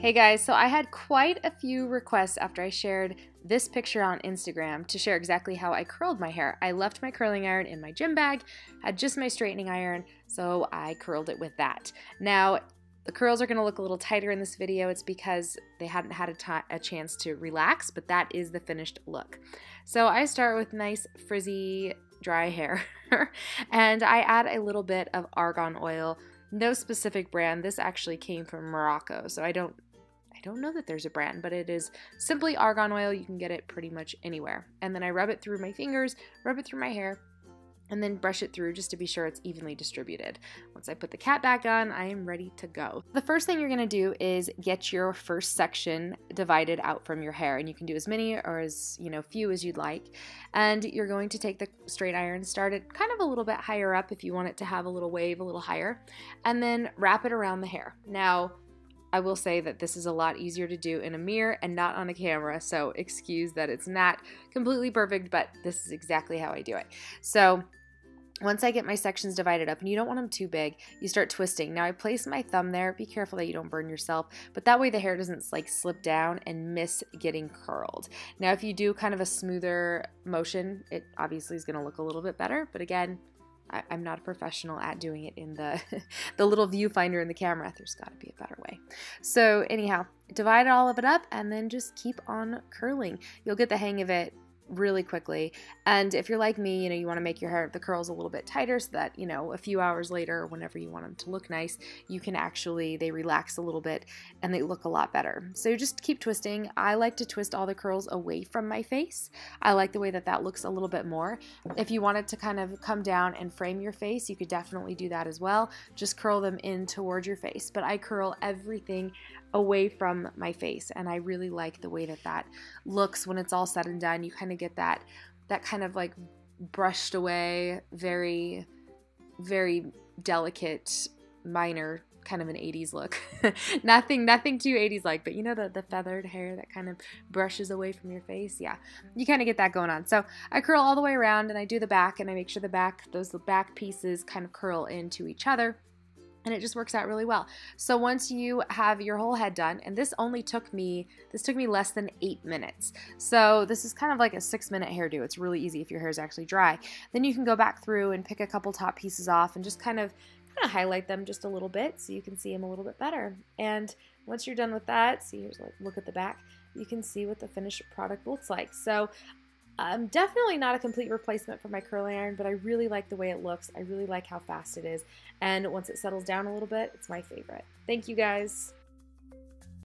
Hey guys, so I had quite a few requests after I shared this picture on Instagram to share exactly how I curled my hair. I left my curling iron in my gym bag, had just my straightening iron, so I curled it with that. Now, the curls are going to look a little tighter in this video. It's because they hadn't had a chance to relax, but that is the finished look. So I start with nice frizzy dry hair and I add a little bit of argan oil. No specific brand. This actually came from Morocco, so I don't know that there's a brand, but it is simply argan oil. You can get it pretty much anywhere. And then I rub it through my fingers, rub it through my hair, and then brush it through just to be sure it's evenly distributed. Once I put the cap back on, I am ready to go. The first thing you're gonna do is get your first section divided out from your hair, and you can do as many or as few as you'd like. And you're going to take the straight iron, start it kind of a little bit higher up if you want it to have a little wave, a little higher, and then wrap it around the hair. Now, I will say that this is a lot easier to do in a mirror and not on a camera, so excuse that it's not completely perfect, but this is exactly how I do it. So once I get my sections divided up, and you don't want them too big, you start twisting. Now I place my thumb there. Be careful that you don't burn yourself, but that way the hair doesn't like slip down and miss getting curled. Now if you do kind of a smoother motion, it obviously is going to look a little bit better, but again, I'm not a professional at doing it in the little viewfinder in the camera. There's got to be a better way. So anyhow, divide all of it up and then just keep on curling. You'll get the hang of it really quickly. And if you're like me, you want to make your hair, the curls a little bit tighter so that, a few hours later, whenever you want them to look nice, you can they relax a little bit and they look a lot better. So just keep twisting. I like to twist all the curls away from my face. I like the way that that looks a little bit more. If you wanted to kind of come down and frame your face, you could definitely do that as well. Just curl them in towards your face. But I curl everything away from my face, and I really like the way that that looks when it's all said and done. You kind of get that kind of like brushed away, very, very delicate, minor kind of an 80s look. nothing too 80s like, but the feathered hair that kind of brushes away from your face. Yeah, you kind of get that going on. So I curl all the way around, and I do the back, and I make sure the back pieces kind of curl into each other. And it just works out really well. So once you have your whole head done, and this took me less than 8 minutes. So this is kind of like a 6-minute hairdo. It's really easy if your hair is actually dry. Then you can go back through and pick a couple top pieces off and just kind of highlight them just a little bit so you can see them a little bit better. And once you're done with that, see, here's a look at the back, you can see what the finished product looks like. So definitely not a complete replacement for my curling iron, but I really like the way it looks. I really like how fast it is. And once it settles down a little bit, it's my favorite. Thank you guys.